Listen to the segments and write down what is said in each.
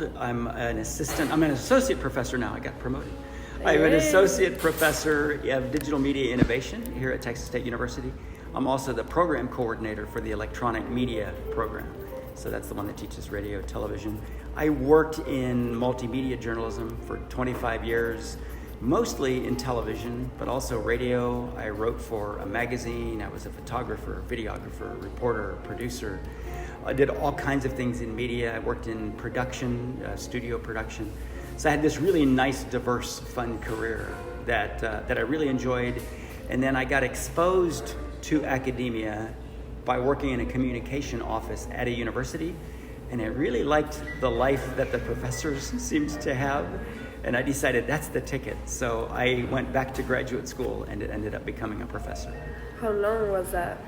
I'm an associate professor now. I got promoted. I'm an associate professor of digital media innovation here at Texas State University. I'm also the program coordinator for the electronic media program. So that's the one that teaches radio, television. I worked in multimedia journalism for 25 years, mostly in television, but also radio. I wrote for a magazine. I was a photographer, videographer, reporter, producer. I did all kinds of things in media. I worked in production, studio production. So I had this really nice, diverse, fun career that I really enjoyed. And then I got exposed to academia by working in a communication office at a university. And I really liked the life that the professors seemed to have. And I decided that's the ticket. So I went back to graduate school and it ended up becoming a professor. How long was that?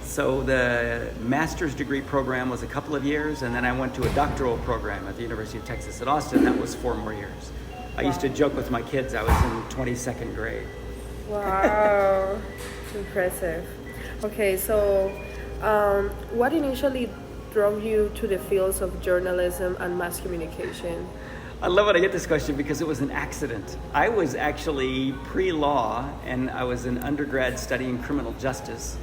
So the master's degree program was a couple of years, and then I went to a doctoral program at the University of Texas at Austin. That was 4 more years. I used to joke with my kids I was in 22nd grade. Wow, impressive. Okay, so what initially drove you to the fields of journalism and mass communication? I love when I get this question because it was an accident. I was actually pre-law, and I was an undergrad studying criminal justice.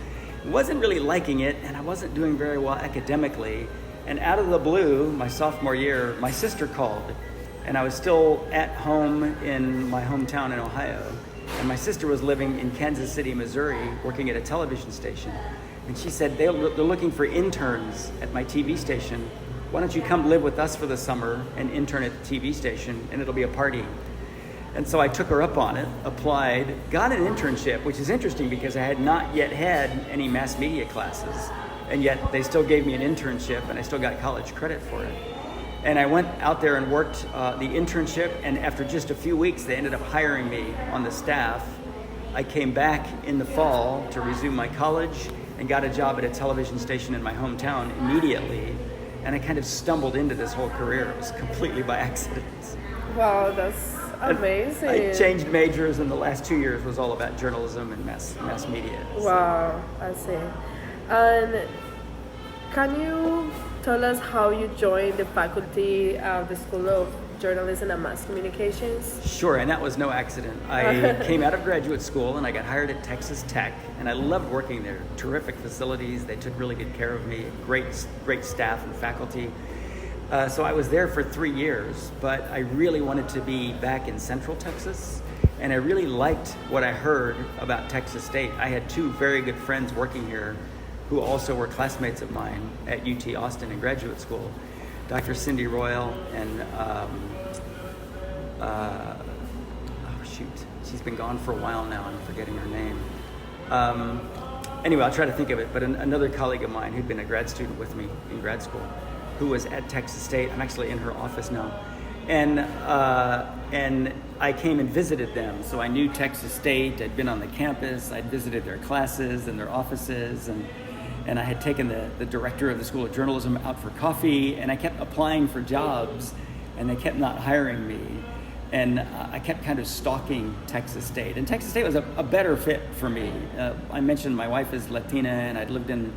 Wasn't really liking it, and I wasn't doing very well academically. And out of the blue, my sophomore year, my sister called, and I was still at home in my hometown in Ohio. And my sister was living in Kansas City, Missouri, working at a television station. And she said, they're looking for interns at my TV station. Why don't you come live with us for the summer and intern at the TV station, and it'll be a party. And so I took her up on it, applied, got an internship, which is interesting because I had not yet had any mass media classes. And yet they still gave me an internship, and I still got college credit for it. And I went out there and worked the internship, and after just a few weeks, they ended up hiring me on the staff. I came back in the fall to resume my college and got a job at a television station in my hometown immediately. And I kind of stumbled into this whole career. It was completely by accident. Wow, that's amazing. I changed majors, and the last 2 years was all about journalism and mass media. Wow, I see. And can you tell us how you joined the faculty of the School of Journalism and Mass Communications? Sure, and that was no accident. I came out of graduate school and I got hired at Texas Tech, and I loved working there. Terrific facilities. They took really good care of me. Great staff and faculty. So I was there for 3 years, but I really wanted to be back in Central Texas, and I really liked what I heard about Texas State. I had 2 very good friends working here who also were classmates of mine at UT Austin in graduate school, Dr. Cindy Royal and, she's been gone for a while now, I'm forgetting her name. Anyway, I'll try to think of it, but another colleague of mine who'd been a grad student with me in grad school, who was at Texas State. I'm actually in her office now. And I came and visited them. So I knew Texas State. I'd been on the campus. I'd visited their classes and their offices. And I had taken the director of the School of Journalism out for coffee. And I kept applying for jobs, and they kept not hiring me. And I kept kind of stalking Texas State. And Texas State was a better fit for me. I mentioned my wife is Latina, and I'd lived in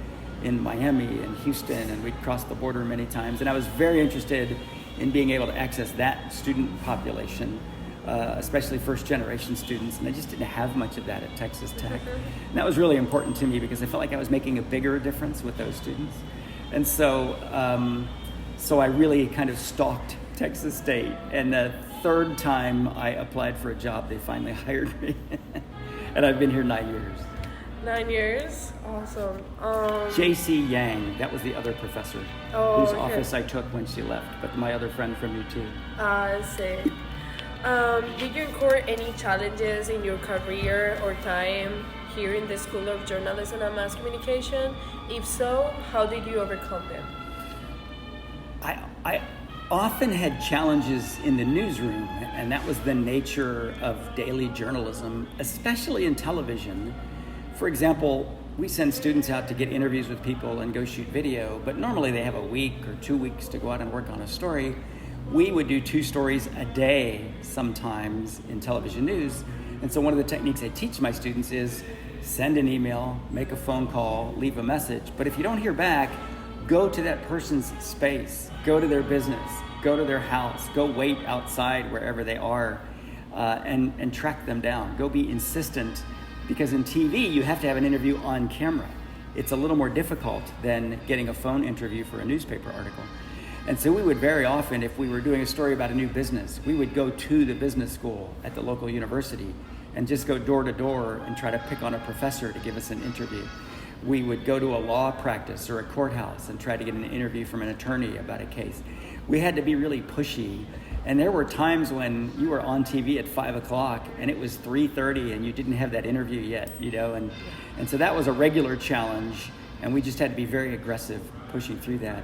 Miami and Houston, and we'd crossed the border many times. And I was very interested in being able to access that student population, especially first-generation students. And I just didn't have much of that at Texas Tech. And that was really important to me because I felt like I was making a bigger difference with those students. And so I really kind of stalked Texas State. And the third time I applied for a job, they finally hired me. And I've been here 9 years. 9 years? Awesome. J.C. Yang, that was the other professor whose office I took when she left, but my other friend from UT. I see. Did you incur any challenges in your career or time here in the School of Journalism and Mass Communication? If so, how did you overcome them? I often had challenges in the newsroom, and that was the nature of daily journalism, especially in television. For example, we send students out to get interviews with people and go shoot video, but normally they have a week or 2 weeks to go out and work on a story. We would do 2 stories a day sometimes in television news. And so one of the techniques I teach my students is send an email, make a phone call, leave a message. But if you don't hear back, go to that person's space, go to their business, Go to their house. Go wait outside wherever they are, and track them down. Go be insistent, because in TV you have to have an interview on camera. It's a little more difficult than getting a phone interview for a newspaper article. And so we would very often, if we were doing a story about a new business, we would go to the business school at the local university and just go door to door and try to pick on a professor to give us an interview. We would go to a law practice or a courthouse and try to get an interview from an attorney about a case. We had to be really pushy. And there were times when you were on TV at 5 o'clock and it was 3:30 and you didn't have that interview yet, and so that was a regular challenge, and we just had to be very aggressive pushing through that.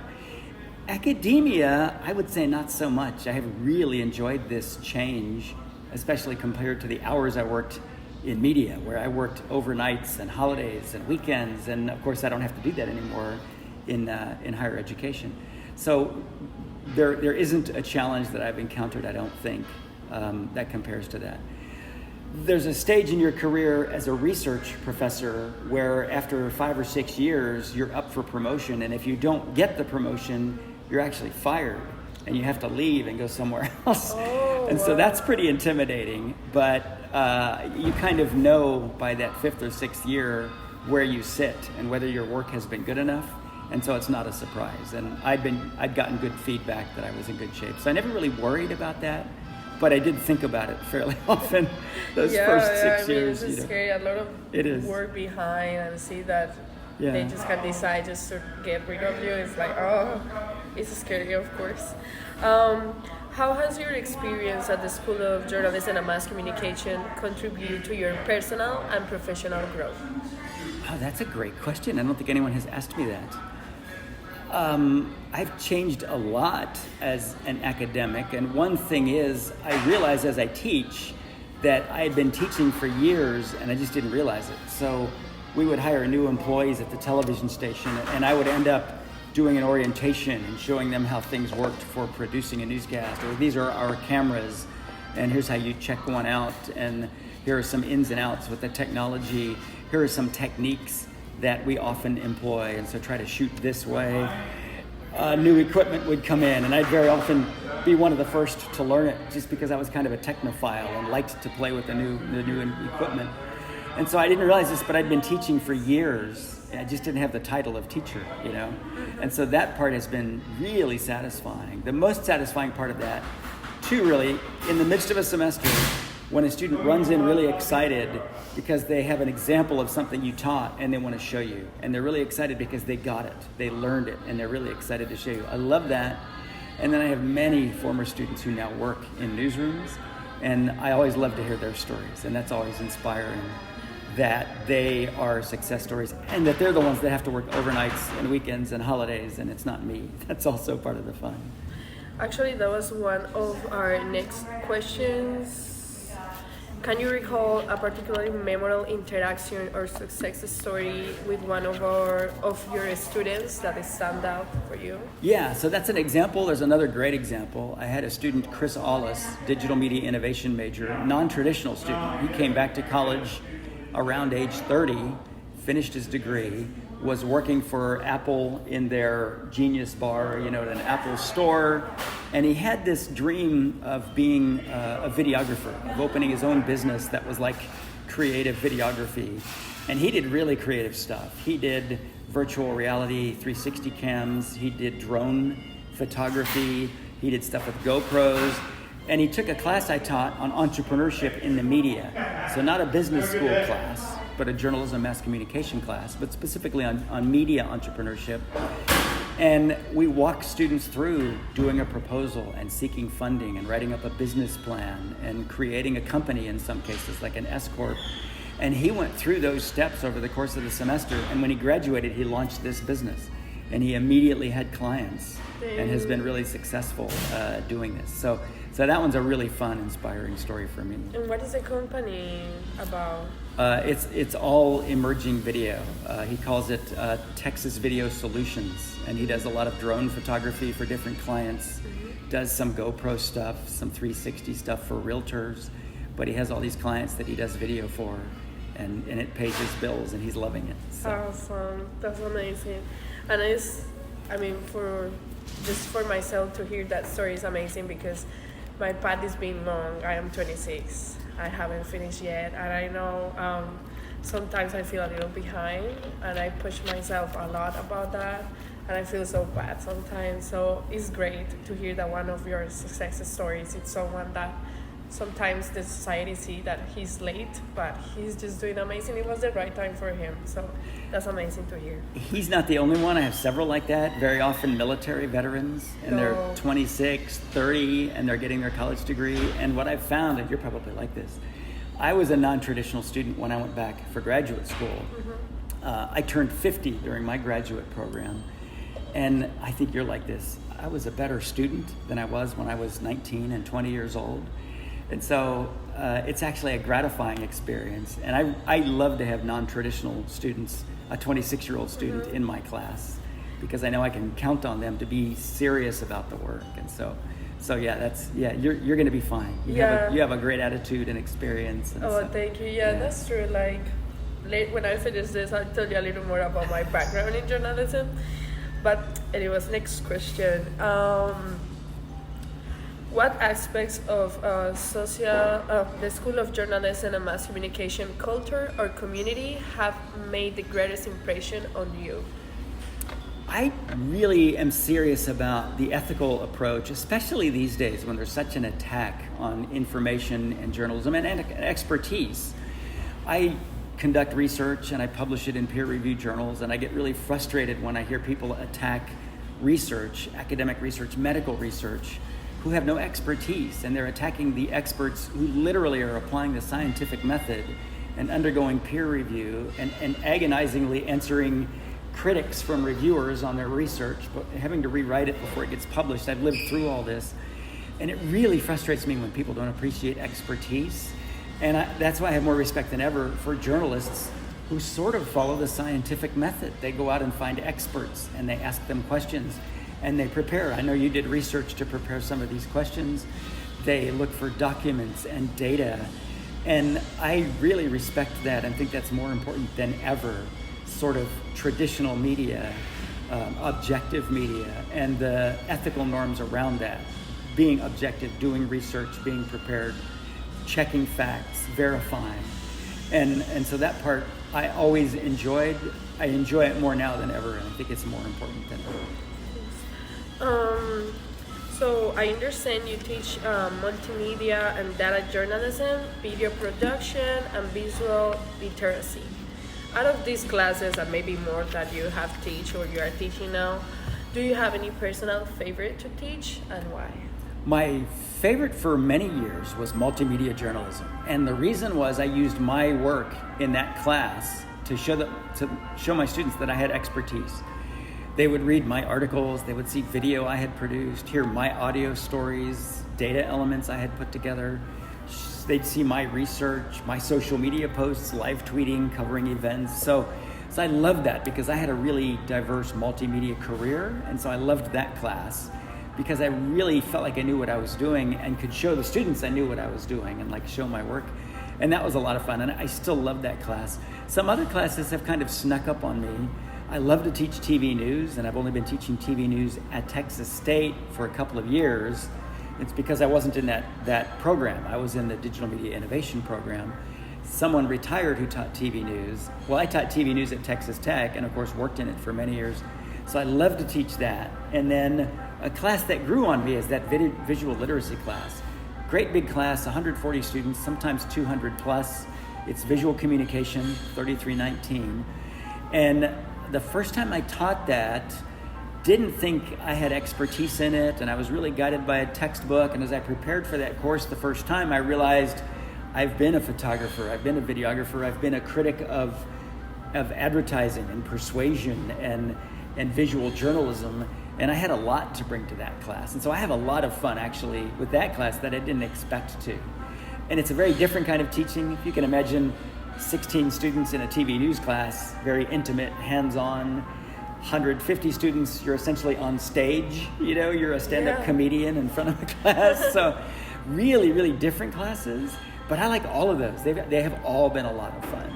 Academia, I would say not so much. I have really enjoyed this change, especially compared to the hours I worked in media, where I worked overnights and holidays and weekends, and of course I don't have to do that anymore in higher education. So there isn't a challenge that I've encountered, I don't think, that compares to that. There's a stage in your career as a research professor where after 5 or 6 years, you're up for promotion, and if you don't get the promotion, you're actually fired, and you have to leave and go somewhere else. And so that's pretty intimidating, but you kind of know by that 5th or 6th year where you sit and whether your work has been good enough. And so it's not a surprise. And I'd gotten good feedback that I was in good shape. So I never really worried about that, but I did think about it fairly often those first 6 years. It's scary, a lot of work behind, and see that they just can decide just to get rid of you. It's like, oh, it's scary, of course. How has your experience at the School of Journalism and Mass Communication contributed to your personal and professional growth? Oh, that's a great question. I don't think anyone has asked me that. I've changed a lot as an academic, and one thing is I realize as I teach that I had been teaching for years and I just didn't realize it. So we would hire new employees at the television station, and I would end up doing an orientation and showing them how things worked for producing a newscast, or these are our cameras and here's how you check one out, and here are some ins and outs with the technology. Here are some techniques that we often employ, and so try to shoot this way. New equipment would come in, and I'd very often be one of the first to learn it, just because I was kind of a technophile and liked to play with the new equipment. And so I didn't realize this, but I'd been teaching for years, and I just didn't have the title of teacher, And so that part has been really satisfying. The most satisfying part of that, too, really, in the midst of a semester, when a student runs in really excited because they have an example of something you taught and they want to show you. And they're really excited because they got it, they learned it, and they're really excited to show you. I love that. And then I have many former students who now work in newsrooms, and I always love to hear their stories. And that's always inspiring, that they are success stories and that they're the ones that have to work overnights and weekends and holidays, and it's not me. That's also part of the fun. Actually, that was one of our next questions. Can you recall a particularly memorable interaction or success story with one of your students that stand out for you? Yeah, so that's an example. There's another great example. I had a student, Chris Aulis, digital media innovation major, non-traditional student. He came back to college around age 30, finished his degree, was working for Apple in their Genius Bar, at an Apple store. And he had this dream of being a videographer, of opening his own business that was like creative videography. And he did really creative stuff. He did virtual reality 360 cams. He did drone photography. He did stuff with GoPros. And he took a class I taught on entrepreneurship in the media. So not a business school class, but a journalism mass communication class, but specifically on media entrepreneurship. And we walk students through doing a proposal and seeking funding and writing up a business plan and creating a company in some cases, like an S-Corp. And he went through those steps over the course of the semester. And when he graduated, he launched this business. And he immediately had clients and has been really successful doing this. So that one's a really fun, inspiring story for me. And what is the company about? It's all emerging video. He calls it Texas Video Solutions, and he does a lot of drone photography for different clients, does some GoPro stuff, some 360 stuff for realtors, but he has all these clients that he does video for, and it pays his bills, and he's loving it. So. Awesome, that's amazing. And just for myself to hear that story is amazing because my path is being long. I am 26. I haven't finished yet, and I know sometimes I feel a little behind, and I push myself a lot about that, and I feel so bad sometimes. So it's great to hear that one of your success stories. It's someone that sometimes the society see that he's late, but he's just doing amazing. It was the right time for him. So that's amazing to hear. He's not the only one. I have several like that, very often military veterans, and they're 26, 30, and they're getting their college degree. And what I've found, and you're probably like this, I was a non-traditional student when I went back for graduate school. I turned 50 during my graduate program, and I think you're like this. I was a better student than I was when I was 19 and 20 years old. And so it's actually a gratifying experience. And I love to have non-traditional students, a 26-year-old student in my class, because I know I can count on them to be serious about the work. And so you're going to be fine. You have a great attitude and experience. And Thank you. Yeah, that's true. Like, when I finish this, I'll tell you a little more about my background in journalism. But anyways, next question. What aspects of the School of Journalism and Mass Communication culture or community have made the greatest impression on you? I really am serious about the ethical approach, especially these days when there's such an attack on information and journalism and expertise. I conduct research and I publish it in peer-reviewed journals, and I get really frustrated when I hear people attack research, academic research, medical research, who have no expertise, and they're attacking the experts who literally are applying the scientific method and undergoing peer review and agonizingly answering critics from reviewers on their research, but having to rewrite it before it gets published. I've lived through all this, and it really frustrates me when people don't appreciate expertise. And that's why I have more respect than ever for journalists who sort of follow the scientific method. They go out and find experts, and they ask them questions, and they prepare. I know you did research to prepare some of these questions. They look for documents and data, and I really respect that and think that's more important than ever. Sort of traditional media, objective media, and the ethical norms around that. Being objective, doing research, being prepared, checking facts, verifying. And so that part I always enjoyed. I enjoy it more now than ever, and I think it's more important than ever. So I understand you teach multimedia and data journalism, video production, and visual literacy. Out of these classes, and maybe more that you have teach or you are teaching now, do you have any personal favorite to teach, and why? My favorite for many years was multimedia journalism, and the reason was I used my work in that class to show my students that I had expertise. They would read my articles, they would see video I had produced, hear my audio stories, data elements I had put together. They'd see my research, my social media posts, live tweeting, covering events. So I loved that because I had a really diverse multimedia career, and so I loved that class because I really felt like I knew what I was doing and could show the students I knew what I was doing and like show my work. And that was a lot of fun, and I still love that class. Some other classes have kind of snuck up on me. I love to teach TV news, and I've only been teaching TV news at Texas State for a couple of years. It's because I wasn't in that program. I was in the Digital Media Innovation program. Someone retired who taught TV news. Well, I taught TV news at Texas Tech and, of course, worked in it for many years. So I love to teach that. And then a class that grew on me is that visual literacy class. Great big class, 140 students, sometimes 200 plus. It's visual communication, 3319. And the first time I taught that, didn't think I had expertise in it, and I was really guided by a textbook. And as I prepared for that course the first time, I realized I've been a photographer, I've been a videographer, I've been a critic of advertising and persuasion and visual journalism, and I had a lot to bring to that class. And so I have a lot of fun actually with that class that I didn't expect to. And it's a very different kind of teaching. If you can imagine 16 students in a TV news class, very intimate, hands-on. 150 students, you're essentially on stage, you're a stand-up comedian in front of a class. So really, really different classes, but I like all of those. They have all been a lot of fun.